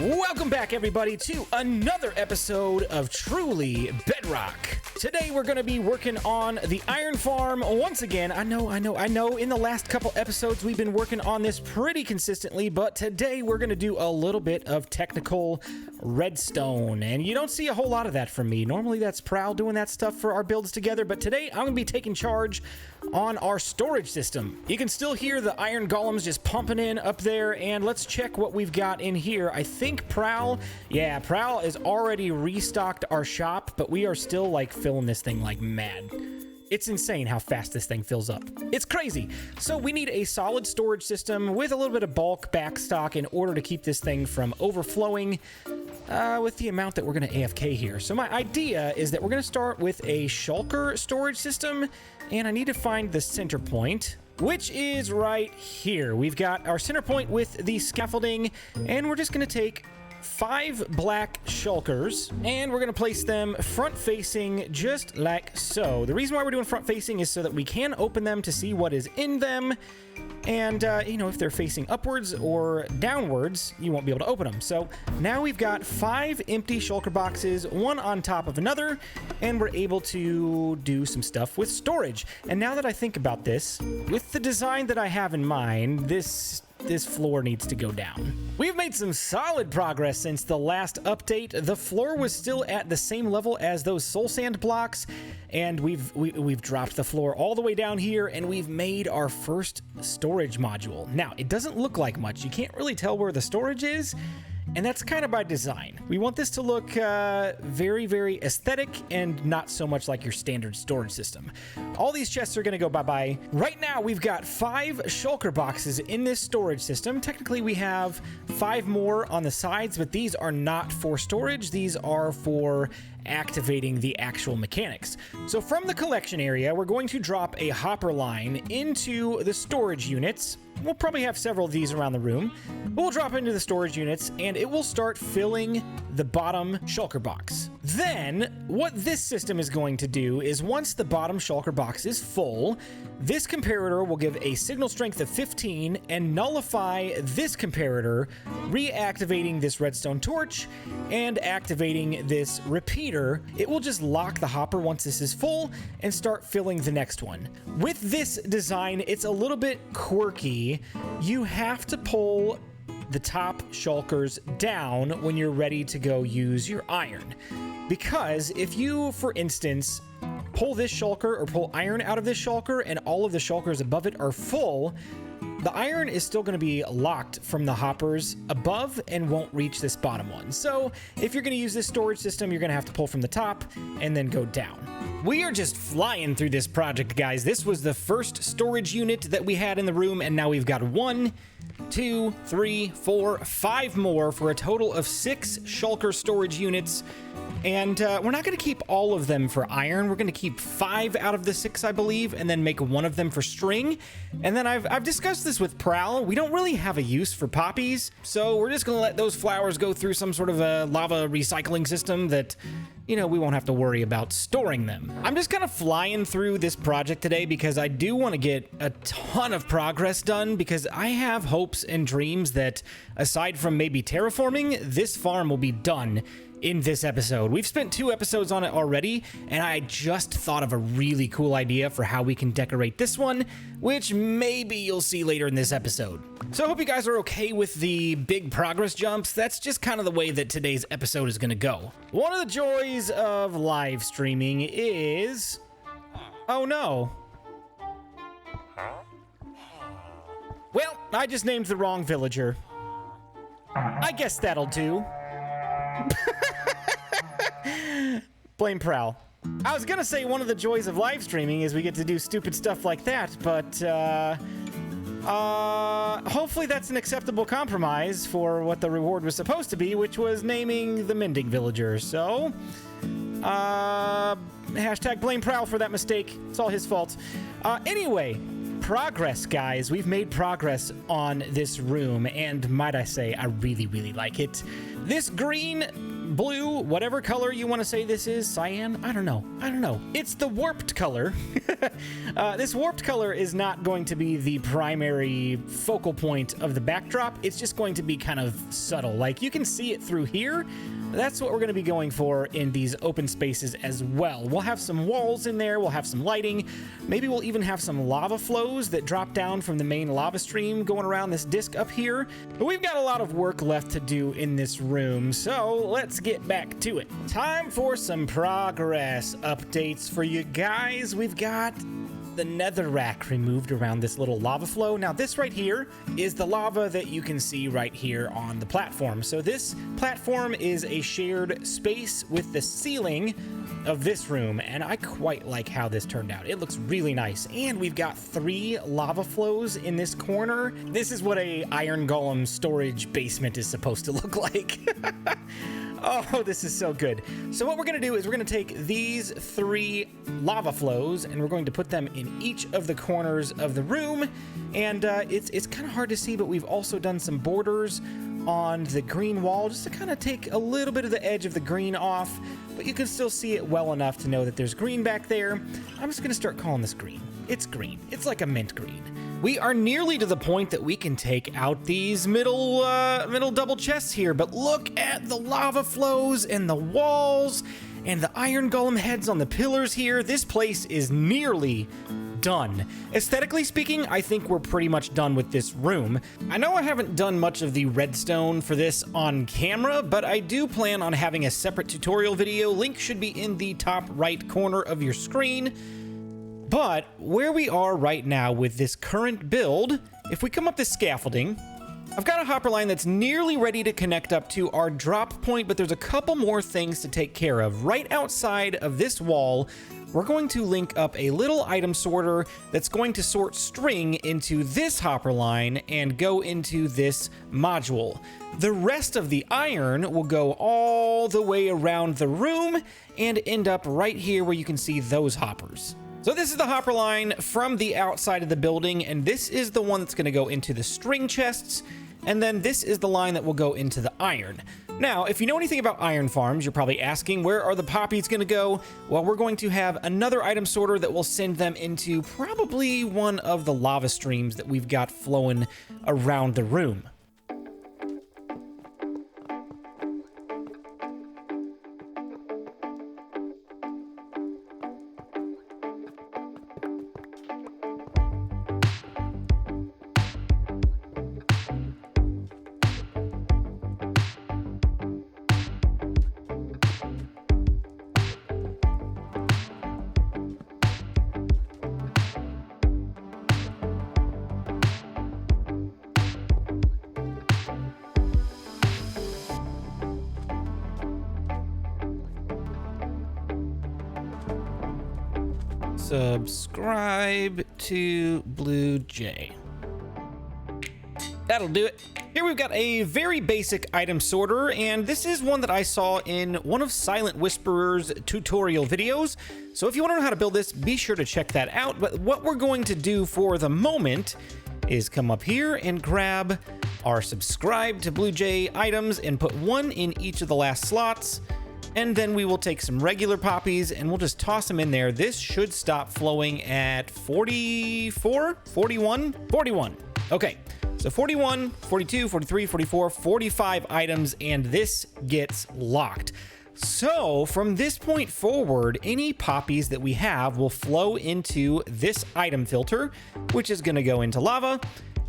Welcome back, everybody, to another episode of Truly Bedrock. Today, we're going to be working on the iron farm once again. I know. In the last couple episodes, we've been working on this pretty consistently, but today we're going to do a little bit of technical redstone, and you don't see a whole lot of that from me. Normally, that's Prowl doing that stuff for our builds together, but today, I'm going to be taking charge on our storage system. You can still hear the iron golems just pumping in up there, and let's check what we've got in here. I think Prowl has already restocked our shop, but we are still like filling this thing like mad. It's insane how fast this thing fills up. It's crazy. So we need a solid storage system with a little bit of bulk backstock in order to keep this thing from overflowing with the amount that we're going to AFK here. So my idea is that we're going to start with a Shulker storage system, and I need to find the center point, which is right here. We've got our center point with the scaffolding, and we're just going to take 5 black shulkers, and we're going to place them front-facing just like so. The reason why we're doing front-facing is so that we can open them to see what is in them, and, if they're facing upwards or downwards, you won't be able to open them. So now we've got 5 empty shulker boxes, one on top of another, and we're able to do some stuff with storage. And now that I think about this, with the design that I have in mind, this floor needs to go down. We've made some solid progress since the last update. The floor was still at the same level as those soul sand blocks, and we've dropped the floor all the way down here, and we've made our first storage module. Now, it doesn't look like much. You can't really tell where the storage is, and that's kind of by design. We want this to look very, very aesthetic and not so much like your standard storage system. All these chests are going to go bye-bye. Right now, we've got 5 shulker boxes in this storage system. Technically, we have 5 more on the sides, but these are not for storage. These are for activating the actual mechanics. So from the collection area, we're going to drop a hopper line into the storage units. We'll probably have several of these around the room. We'll drop into the storage units, and it will start filling the bottom shulker box. Then, what this system is going to do is once the bottom shulker box is full, this comparator will give a signal strength of 15 and nullify this comparator, reactivating this redstone torch and activating this repeater. It will just lock the hopper once this is full and start filling the next one. With this design, it's a little bit quirky. You have to pull the top shulkers down when you're ready to go use your iron. Because if you, for instance, pull this shulker or pull iron out of this shulker and all of the shulkers above it are full, the iron is still going to be locked from the hoppers above and won't reach this bottom one. So if you're going to use this storage system, you're going to have to pull from the top and then go down. We are just flying through this project, guys. This was the first storage unit that we had in the room, and now we've got 1, 2, 3, 4, 5 more for a total of 6 shulker storage units. And we're not going to keep all of them for iron. We're going to keep 5 out of the 6, I believe, and then make 1 of them for string. And then I've discussed this with Prowl. We don't really have a use for poppies, so we're just going to let those flowers go through some sort of a lava recycling system that, we won't have to worry about storing them. I'm just kind of flying through this project today because I do want to get a ton of progress done, because I have hopes and dreams that, aside from maybe terraforming, this farm will be done in this episode. We've spent 2 episodes on it already, and I just thought of a really cool idea for how we can decorate this one, which maybe you'll see later in this episode. So I hope you guys are okay with the big progress jumps. That's just kind of the way that today's episode is going to go. One of the joys of live streaming is... Oh no. Well, I just named the wrong villager. I guess that'll do. Blame Prowl. I was gonna say one of the joys of live streaming is we get to do stupid stuff like that, but hopefully that's an acceptable compromise for what the reward was supposed to be, which was naming the mending villager. So hashtag blame Prowl for that mistake. It's all his fault. Anyway, progress, guys. We've made progress on this room, and might I say, I really, really like it. This green blue, whatever color you want to say this is, cyan, I don't know. It's the warped color. This warped color is not going to be the primary focal point of the backdrop. It's just going to be kind of subtle. Like, you can see it through here. That's what we're going to be going for in these open spaces as well. We'll have some walls in there. We'll have some lighting. Maybe we'll even have some lava flows that drop down from the main lava stream going around this disc up here. But we've got a lot of work left to do in this room, so let's get back to it. Time for some progress updates for you guys. We've got the nether rack removed around this little lava flow. Now, this right here is the lava that you can see right here on the platform. So this platform is a shared space with the ceiling of this room, and I quite like how this turned out. It looks really nice. And we've got 3 lava flows in this corner. This is what a iron golem storage basement is supposed to look like. Oh, this is so good. So what we're going to do is we're going to take these 3 lava flows and we're going to put them in each of the corners of the room. And it's kind of hard to see, but we've also done some borders on the green wall just to kind of take a little bit of the edge of the green off, but you can still see it well enough to know that there's green back there. I'm just going to start calling this green. It's green. It's like a mint green. We are nearly to the point that we can take out these middle double chests here, but look at the lava flows and the walls and the iron golem heads on the pillars here. This place is nearly done. Aesthetically speaking, I think we're pretty much done with this room. I know I haven't done much of the redstone for this on camera, but I do plan on having a separate tutorial video. Link should be in the top right corner of your screen. But where we are right now with this current build, if we come up this scaffolding, I've got a hopper line that's nearly ready to connect up to our drop point, but there's a couple more things to take care of. Right outside of this wall, we're going to link up a little item sorter that's going to sort string into this hopper line and go into this module. The rest of the iron will go all the way around the room and end up right here where you can see those hoppers. So this is the hopper line from the outside of the building, and this is the one that's going to go into the string chests, and then this is the line that will go into the iron. Now, if you know anything about iron farms, you're probably asking, where are the poppies going to go? Well, we're going to have another item sorter that will send them into probably one of the lava streams that we've got flowing around the room. Subscribe to Blue Jay. That'll do it. Here we've got a very basic item sorter, and this is one that I saw in one of Silent Whisperer's tutorial videos. So if you want to know how to build this, be sure to check that out. But what we're going to do for the moment is come up here and grab our subscribe to Blue Jay items and put 1 in each of the last slots. And then we will take some regular poppies and we'll just toss them in there. This should stop flowing at 44, 41, 41. Okay, so 41, 42, 43, 44, 45 items, and this gets locked. So from this point forward, any poppies that we have will flow into this item filter, which is going to go into lava.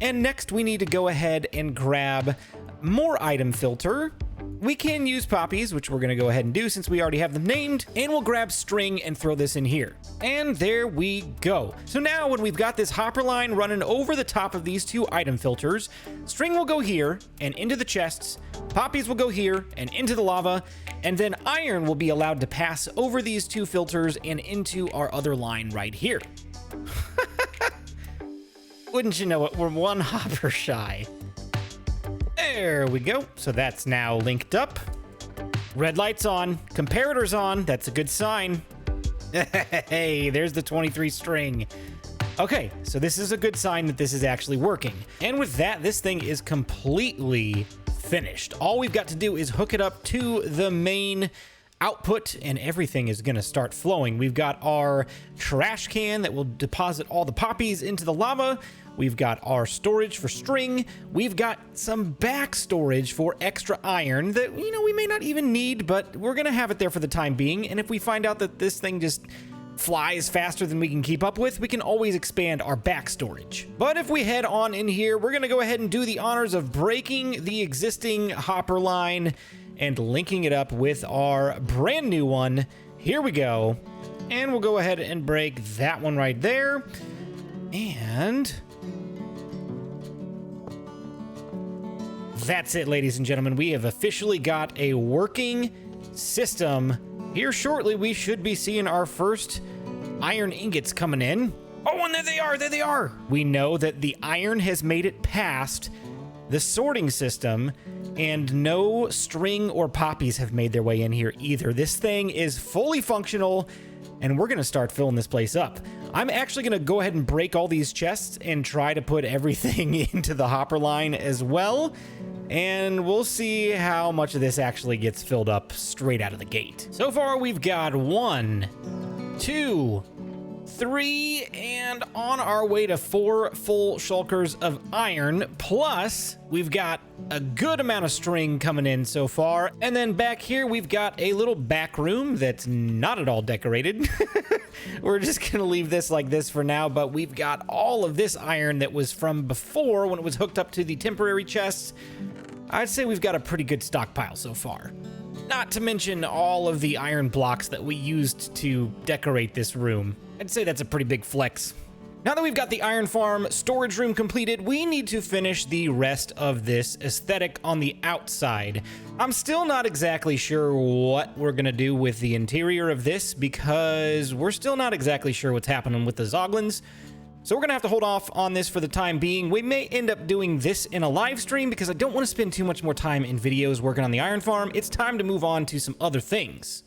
And next we need to go ahead and grab more item filter. We can use poppies, which we're going to go ahead and do since we already have them named, and we'll grab string and throw this in here. And there we go. So now when we've got this hopper line running over the top of these 2 item filters, string will go here and into the chests, poppies will go here and into the lava, and then iron will be allowed to pass over these 2 filters and into our other line right here. Wouldn't you know it, we're 1 hopper shy. There we go. So that's now linked up. Red light's on. Comparator's on. That's a good sign. Hey, there's the 23 string. Okay, so this is a good sign that this is actually working. And with that, this thing is completely finished. All we've got to do is hook it up to the main output and everything is going to start flowing. We've got our trash can that will deposit all the poppies into the lava. We've got our storage for string. We've got some back storage for extra iron that, you know, we may not even need, but we're going to have it there for the time being. And if we find out that this thing just flies faster than we can keep up with, we can always expand our back storage. But if we head on in here, we're going to go ahead and do the honors of breaking the existing hopper line and linking it up with our brand new one. Here we go. And we'll go ahead and break that one right there. And that's it, ladies and gentlemen. We have officially got a working system. Here shortly, we should be seeing our first iron ingots coming in. Oh, and there they are, there they are. We know that the iron has made it past the sorting system, and no string or poppies have made their way in here either. This thing is fully functional, and we're gonna start filling this place up. I'm actually gonna go ahead and break all these chests and try to put everything into the hopper line as well. And we'll see how much of this actually gets filled up straight out of the gate. So far, we've got 1, 2, 3, and on our way to 4 full shulkers of iron. Plus, we've got a good amount of string coming in so far. And then back here, we've got a little back room that's not at all decorated. We're just gonna leave this like this for now, but we've got all of this iron that was from before when it was hooked up to the temporary chests. I'd say we've got a pretty good stockpile so far. Not to mention all of the iron blocks that we used to decorate this room. I'd say that's a pretty big flex. Now that we've got the iron farm storage room completed, we need to finish the rest of this aesthetic on the outside. I'm still not exactly sure what we're gonna do with the interior of this because we're still not exactly sure what's happening with the Zoglins. So we're gonna have to hold off on this for the time being. We may end up doing this in a live stream because I don't want to spend too much more time in videos working on the iron farm. It's time to move on to some other things.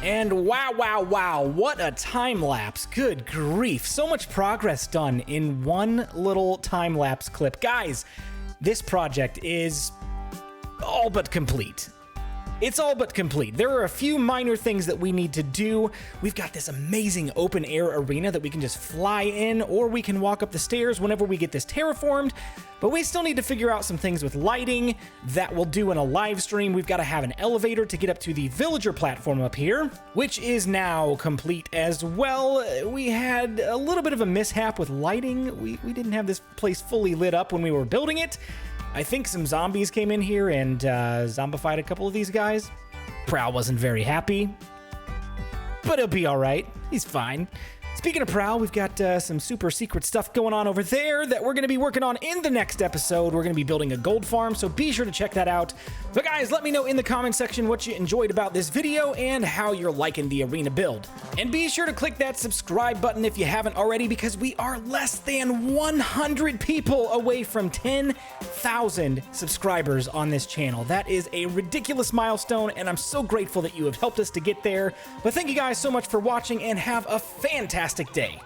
And wow, what a time lapse. Good grief. So much progress done in one little time lapse clip. Guys, this project is all but complete. It's all but complete. There are a few minor things that we need to do. We've got this amazing open air arena that we can just fly in, or we can walk up the stairs whenever we get this terraformed. But we still need to figure out some things with lighting that we'll do in a live stream. We've got to have an elevator to get up to the villager platform up here, which is now complete as well. We had a little bit of a mishap with lighting. We didn't have this place fully lit up when we were building it. I think some zombies came in here and zombified a couple of these guys. Prowl wasn't very happy, but he'll be all right. He's fine. Speaking of Prowl, we've got some super secret stuff going on over there that we're going to be working on in the next episode. We're going to be building a gold farm, so be sure to check that out. But guys, let me know in the comment section what you enjoyed about this video and how you're liking the arena build. And be sure to click that subscribe button if you haven't already, because we are less than 100 people away from 10,000 subscribers on this channel. That is a ridiculous milestone, and I'm so grateful that you have helped us to get there. But thank you guys so much for watching, and have a fantastic day.